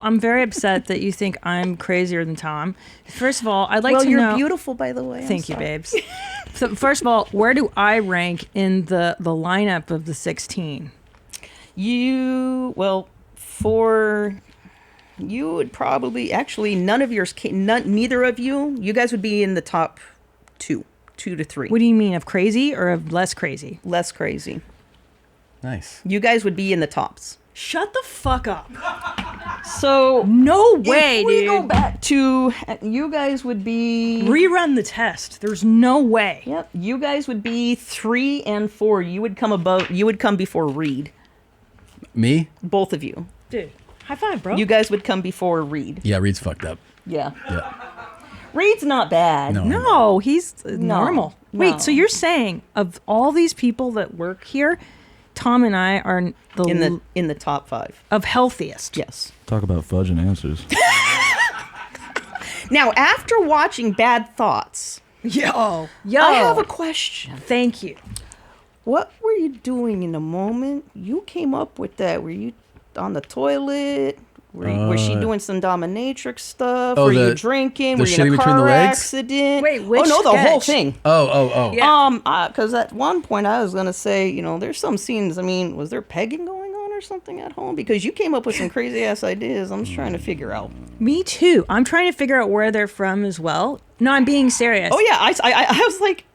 I'm very upset that you think I'm crazier than Tom. First of all, I'd like to know... Well, you're beautiful, by the way. Thank you, babes. So first of all, where do I rank in the lineup of the 16? For you would probably... Actually, neither of you guys would be in the top 2 to 3. What do you mean, of crazy or of less crazy? Less crazy. Nice. You guys would be in the tops. Shut the fuck up. So no way, if we dude. go back to you guys would be rerun the test. There's no way. Yep, you guys would be 3 and 4. You would come before Reed. Me? Both of you. Dude, high five, bro. You guys would come before Reed. Yeah, Reed's fucked up. Yeah. Yeah. Reed's not bad. No, he's normal. No. Wait, so you're saying of all these people that work here, Tom and I are in the top 5 of healthiest. Yes. Talk about fudging answers. Now, after watching Bad Thoughts, Yo, I have a question. Thank you. What were you doing in the moment you came up with that? Were you on the toilet? Was she doing some dominatrix stuff? Were you drinking? Were you in a car accident? Wait, which the sketch? whole thing. Oh. Yeah. Because at one point I was gonna say, there's some scenes. I mean, was there pegging going on or something at home? Because you came up with some crazy ass ideas. I'm just trying to figure out. Me too. I'm trying to figure out where they're from as well. No, I'm being serious. Oh yeah, I was like,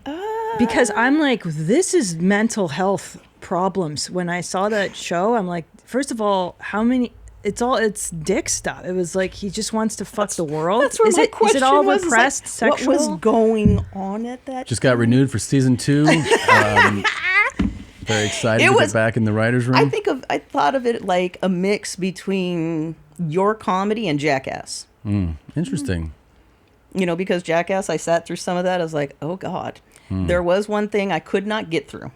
because I'm like, this is mental health problems. When I saw that show, I'm like, first of all, how many? It's dick stuff. It was like he just wants to fuck the world. That's where my question is it all was, repressed sexual? What was going on at that? Just got renewed for season 2. Very excited to get back in the writer's room. I thought of it like a mix between your comedy and Jackass. Interesting. Because Jackass, I sat through some of that. I was like, oh God. There was one thing I could not get through.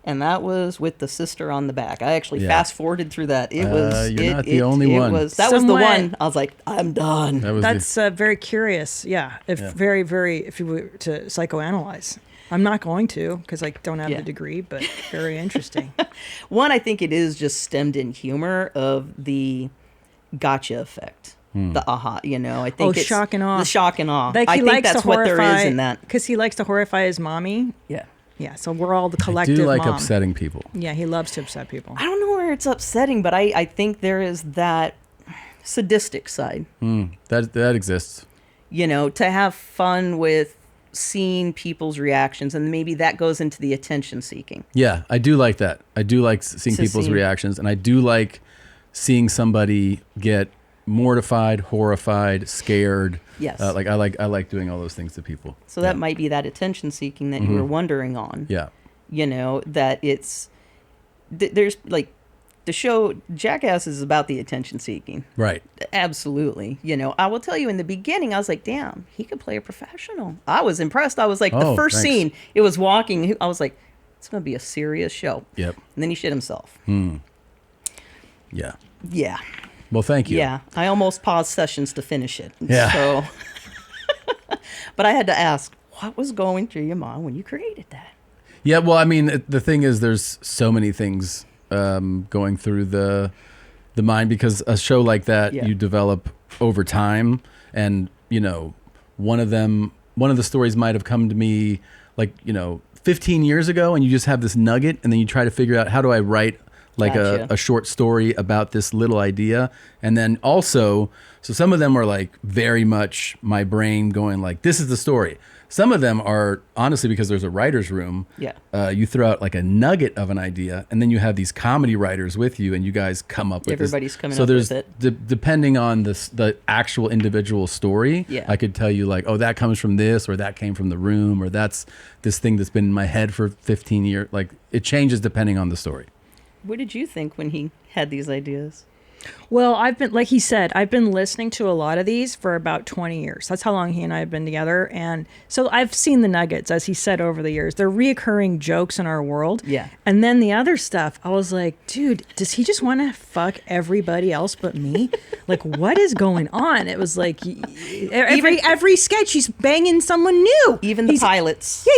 And that was with the sister on the back. I actually fast forward through that. It was. You're not the only one. That was the one. I was like, I'm done. That's very curious. Yeah. Very, very. If you were to psychoanalyze, I'm not going to because I don't have the degree. But very interesting. One, I think it is just stemmed in humor of the gotcha effect. The aha, I think it's shock and awe. The shock and awe. Like I think that's what there is in that. Because he likes to horrify his mommy. Yeah. Yeah, so we're all the collective I do like mom. upsetting people. Yeah, he loves to upset people. I don't know where it's upsetting, but I think there is that sadistic side. That exists. To have fun with seeing people's reactions, and maybe that goes into the attention seeking. Yeah, I do like that. I do like seeing people's reactions, and I do like seeing somebody get mortified, horrified, scared. Yes. I like doing all those things to people. So that might be that attention seeking that you were wondering on. Yeah. That there's like the show Jackass is about the attention seeking. Right. Absolutely. I will tell you in the beginning, I was like, damn, he could play a professional. I was impressed. I was like, the first scene, it was walking. I was like, it's going to be a serious show. Yep. And then he shit himself. Yeah. Yeah. Well, thank you. Yeah. I almost paused sessions to finish it. Yeah. So, but I had to ask, what was going through your mind when you created that? Yeah. Well, I mean, the thing is, there's so many things going through the mind, because a show like that you develop over time, and one of the stories might have come to me like 15 years ago, and you just have this nugget, and then you try to figure out, how do I write like a short story about this little idea? And then also, so some of them are like very much my brain going like, this is the story. Some of them are honestly, because there's a writer's room. Yeah. You throw out like a nugget of an idea, and then you have these comedy writers with you, and you guys come up with Everybody's this. coming so up there's, with it. Depending on the actual individual story, Yeah. I could tell you like, oh, that comes from this, or that came from the room, or that's this thing that's been in my head for 15 years. Like, it changes depending on the story. What did you think when he had these ideas? Well, like he said, I've been listening to a lot of these for about 20 years. That's how long he and I have been together. And so I've seen the nuggets, as he said, over the years. They're reoccurring jokes in our world. Yeah. And then the other stuff, I was like, dude, does he just want to fuck everybody else but me? Like, what is going on? It was like every sketch, he's banging someone new. Even the pilots. Yeah,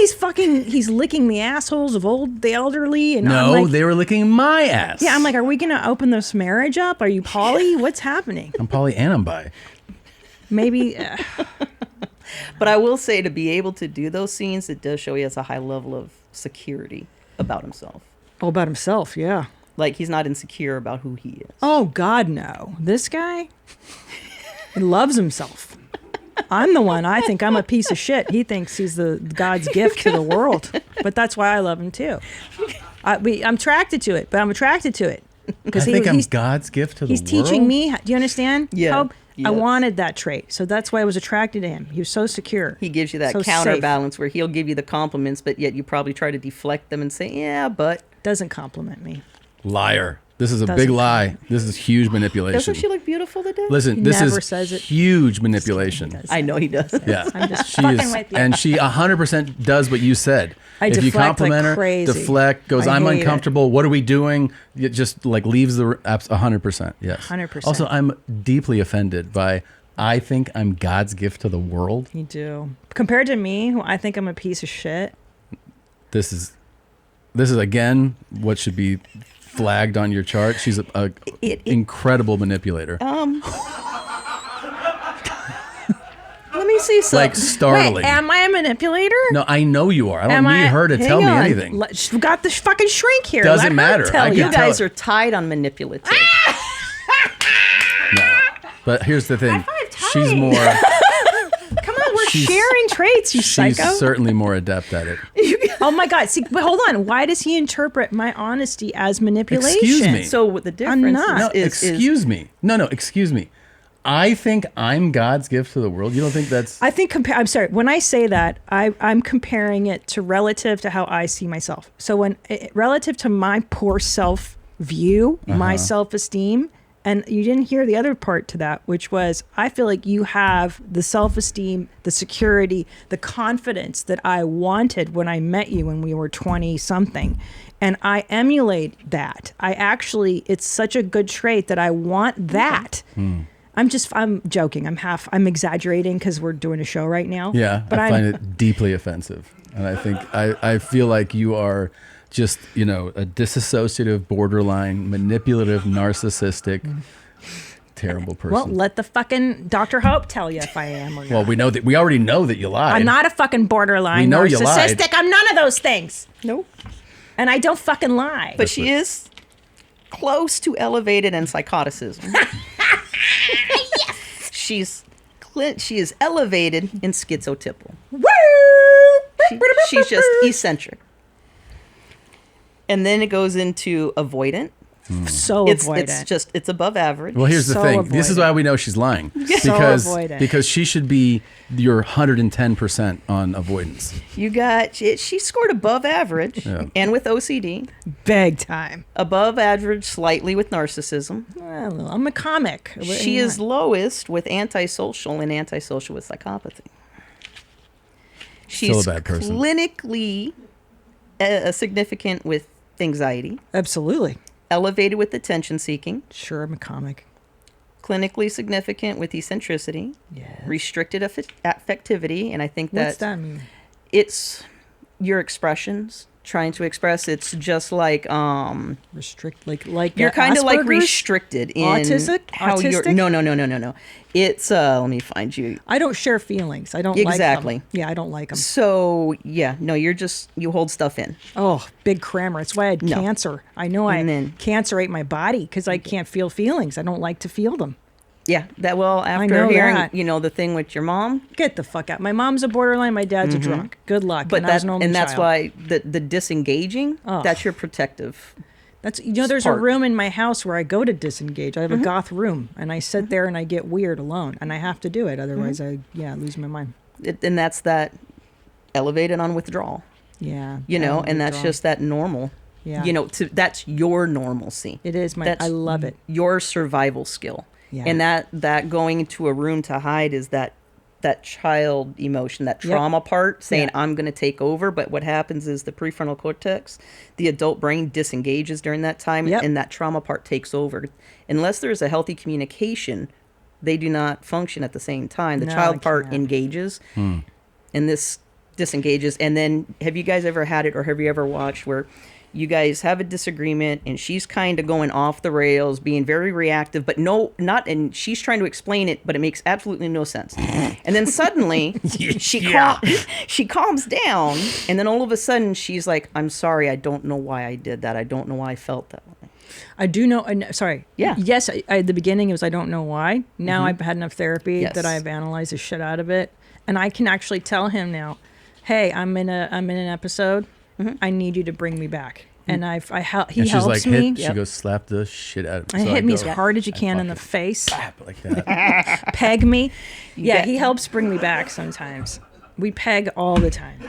he's licking the assholes of the elderly. And No, they were licking my ass. Yeah, I'm like, are we going to open this marriage up? Are you poly? What's happening? I'm poly and I'm bi. Maybe. But I will say, to be able to do those scenes, it does show he has a high level of security about himself. Oh, about himself, yeah. Like, he's not insecure about who he is. Oh, God, no. This guy, he loves himself. I'm the one. I think I'm a piece of shit. He thinks he's the God's gift to the world. But that's why I love him, too. I'm attracted to it, but I'm attracted to it. Because I'm God's gift to the world? He's teaching me. Do you understand? Yeah. Hope? Yes. I wanted that trait. So that's why I was attracted to him. He was so secure. He gives you that counterbalance where he'll give you the compliments, but yet you probably try to deflect them and say, yeah, but. Doesn't compliment me. Liar. This is a big lie. This is huge manipulation. Doesn't she look beautiful today? Listen, this is huge manipulation. I know he does. Yeah. I'm just fucking with you. And she 100% does what you said. If you compliment her, deflect, goes, I'm uncomfortable. What are we doing? It just like leaves the 100%. Yes. 100%. Also, I'm deeply offended by, I think I'm God's gift to the world. You do. Compared to me, who I think I'm a piece of shit. This is again what should be flagged on your chart. She's a incredible manipulator. Let me see something. Like startling. Wait, am I a manipulator? No, I know you are. I don't need her to tell me anything. We've got the fucking shrink here. Doesn't matter. You guys are tied on manipulative. No. But here's the thing. She's more. Come on, we're sharing traits, you psycho. She's certainly more adept at it. Oh my God. See, but hold on. Why does he interpret my honesty as manipulation? Excuse me. So what the difference is... excuse me. No, excuse me. I think I'm God's gift to the world. You don't think that's... I think... I'm sorry. When I say that, I'm comparing it to relative to how I see myself. So when relative to my poor self-view, my self-esteem, and you didn't hear the other part to that, which was I feel like you have the self-esteem, the security, the confidence that I wanted when I met you when we were 20-something. And I emulate that. It's such a good trait that I want that. I'm joking. I'm exaggerating because we're doing a show right now. Yeah, but I find it deeply offensive. And I think, I feel like you are just, a disassociative, borderline, manipulative, narcissistic, terrible person. Well, let the fucking Dr. Hope tell you if I am or not. Well, we already know that you lied. I'm not a fucking borderline narcissistic. You lied. I'm none of those things. Nope. And I don't fucking lie. But she is close to elevated in psychoticism. Yes. She is elevated in schizotypal. Woo! She's just eccentric. And then it goes into avoidant. So avoidant. It's above average. Well, here's the thing. Avoidant. This is why we know she's lying. Because she should be your 110% on avoidance. She scored above average and with OCD. Big time. Above average slightly with narcissism. Well, I'm a comic. She is lowest with antisocial and antisocial with psychopathy. She's still a bad person. Clinically significant with anxiety. Absolutely. Elevated with attention seeking. Sure, I'm a comic. Clinically significant with eccentricity. Yes. Restricted affectivity. And I think what's that mean? It's your expressions. Trying to express, it's just like restrict, like you're kind of like restricted in how you're. No. It's let me find you. I don't share feelings. I don't exactly. Like them. Yeah, I don't like them. So you hold stuff in. Oh, big crammer. It's why I had cancer. I know cancer ate my body because I can't feel feelings. I don't like to feel them. Yeah, after hearing the thing with your mom, get the fuck out. My mom's a borderline. My dad's a drunk. Good luck. But that's why the disengaging. That's your protective. That's there's a room in my house where I go to disengage. I have a goth room, and I sit there and I get weird alone, and I have to do it. Otherwise, I lose my mind. And that's that elevated on withdrawal. Yeah. And that's just that normal. Yeah. That's your normalcy. It is I love it. Your survival skill. Yeah. And that going into a room to hide is that child emotion, that trauma part saying, I'm going to take over. But what happens is the prefrontal cortex, the adult brain disengages during that time and that trauma part takes over. Unless there's a healthy communication, they do not function at the same time. The child part engages and this disengages. And then have you guys ever had it or have you ever watched where You guys have a disagreement, and she's kind of going off the rails, being very reactive, but and she's trying to explain it, but it makes absolutely no sense. And then suddenly she calms down, and then all of a sudden she's like, I'm sorry, I don't know why I did that. I don't know why I felt that way. I do know. Sorry. Yeah. Yes. At the beginning, it was I don't know why. Now I've had enough therapy that I've analyzed the shit out of it, and I can actually tell him now, hey, I'm in an episode. I need you to bring me back. And he helps like, me. She goes, slap the shit out of me. And So hit me as go, hard as you can in the face. like that. Peg me. Yeah, he helps bring me back sometimes. We peg all the time.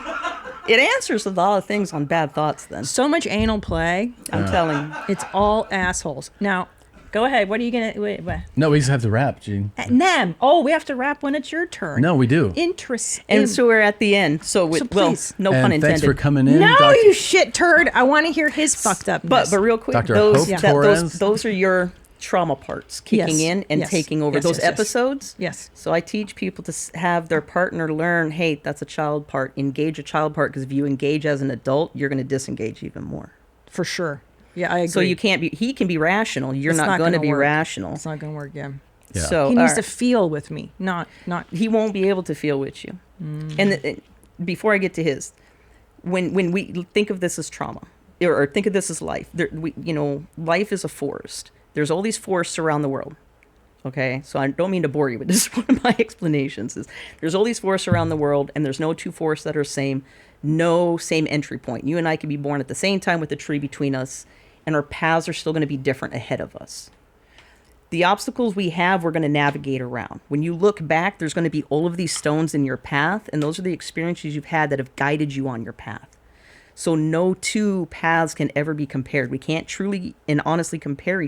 It answers a lot of things on bad thoughts then. So much anal play. I'm telling you. It's all assholes. Now, go ahead. What are you going to... Wait. No, we just have to wrap, Gene. Nem. Oh, we have to wrap when it's your turn. No, we do. Interesting. And so we're at the end. So please. no pun intended. Thanks for coming in. No, you shit turd. I want to hear his fucked up. But real quick, Dr. those are your trauma parts kicking in and taking over those episodes. Yes. So I teach people to have their partner learn, hey, that's a child part. Engage a child part, because if you engage as an adult, you're going to disengage even more. For sure. Yeah, I agree. So he can be rational. You're not going to be rational. It's not going to work, yeah. So he needs to feel with me, not. He won't be able to feel with you. And before I get to his, when we think of this as trauma, or think of this as life, life is a forest. There's all these forests around the world. Okay, so I don't mean to bore you, but this is one of my explanations. There's all these forests around the world, and there's no two forests that are same. No same entry point. You and I can be born at the same time with a tree between us, and our paths are still going to be different ahead of us. The obstacles we have, we're going to navigate around. When you look back, there's going to be all of these stones in your path, and those are the experiences you've had that have guided you on your path. So no two paths can ever be compared. We can't truly and honestly compare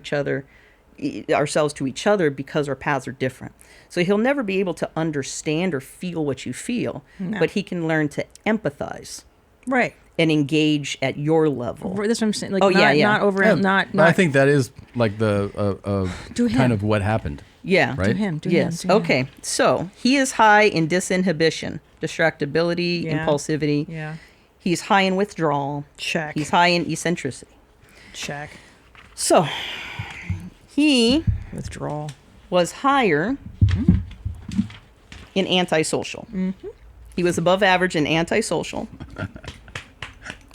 ourselves to each other because our paths are different. So he'll never be able to understand or feel what you feel, but he can learn to empathize. Right. And engage at your level. That's what I'm saying. Like, not over, not. I think that is like the kind of what happened. Yeah. Right? Do him. Okay. So he is high in disinhibition, distractibility, impulsivity. Yeah. He's high in withdrawal. Check. He's high in eccentricity. Check. So he withdrawal was higher in antisocial. Mm-hmm. He was above average in antisocial.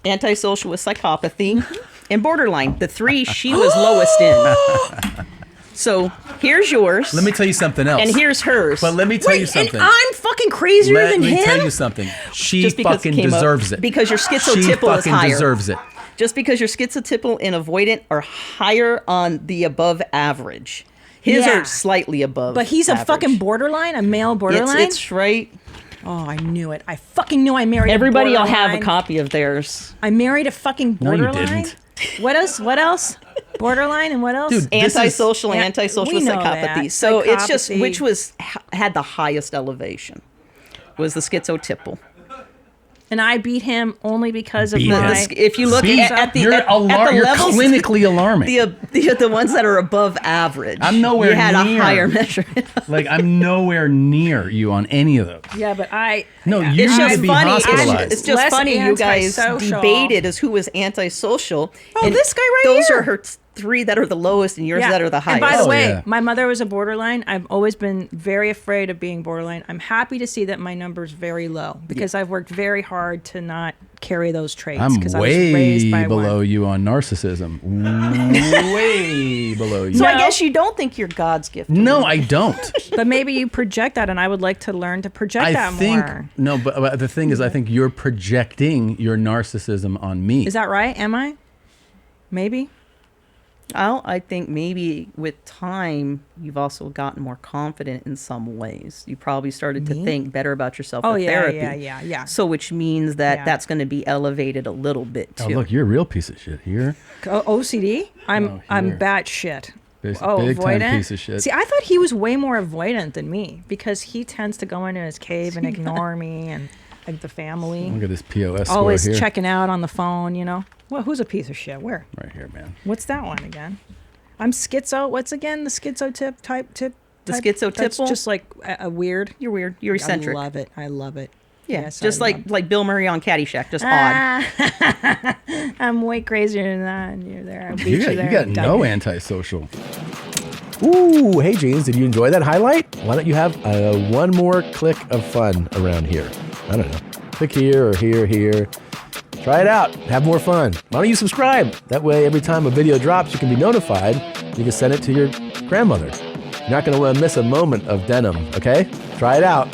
Antisocial with psychopathy and borderline. The three she was lowest in. So here's yours. Let me tell you something else. And here's hers. But let me tell you something. And I'm fucking crazier than him? Let me tell you something. She fucking deserves it. Because your schizotypal is higher. She fucking deserves it. Just because your schizotypal and avoidant are higher on the above average. His are slightly above. But he's average. A fucking borderline, a male borderline? It's right. Oh, I knew it. I fucking knew I married Everybody a borderline. will have a copy of theirs. I married a fucking borderline? No, you didn't. What else? Borderline and what else? Dude, antisocial psychopathy. That. So psychopathy. It's just which had the highest elevation was the schizotypal. And I beat him only because of my... If you look at the levels, you're clinically alarming. The ones that are above average. I'm nowhere near. You had near. A higher measure. Like, I'm nowhere near you on any of those. Yeah, but No, you need to be hospitalized. It's just funny you guys debated as who was antisocial. Oh, this guy right here. Those are her three that are the lowest and yours that are the highest. And by the way, my mother was a borderline. I've always been very afraid of being borderline. I'm happy to see that my number's very low because I've worked very hard to not carry those traits. I'm way below you on narcissism. Way below you. So I guess you don't think you're God's gift. No, I don't. But maybe you project that, and I would like to learn to project that more. No, but the thing is, I think you're projecting your narcissism on me. Is that right? Am I? Maybe. I think maybe with time, you've also gotten more confident in some ways. You probably started to think better about yourself with therapy. Yeah. So which means that that's going to be elevated a little bit too. Oh, look, you're a real piece of shit here. OCD? I'm batshit. Big time piece of shit. See, I thought he was way more avoidant than me because he tends to go into his cave and ignore me and like the family. Look at this POS score always here. checking out on the phone, you know. Well, who's a piece of shit? Where? Right here, man. What's that one again? I'm schizo. What's again the schizo tip? The schizotypal? That's just like a weird. You're weird. You're eccentric. I love it. Yeah, Yes, just like Bill Murray on Caddyshack, just odd. I'm way crazier than that, and you're there. I'll beat you there. You got no antisocial. Ooh, hey, Jeans, did you enjoy that highlight? Why don't you have one more click of fun around here? I don't know. Click here or here. Try it out. Have more fun. Why don't you subscribe? That way, every time a video drops, you can be notified. You can send it to your grandmother. You're not going to miss a moment of denim, okay? Try it out.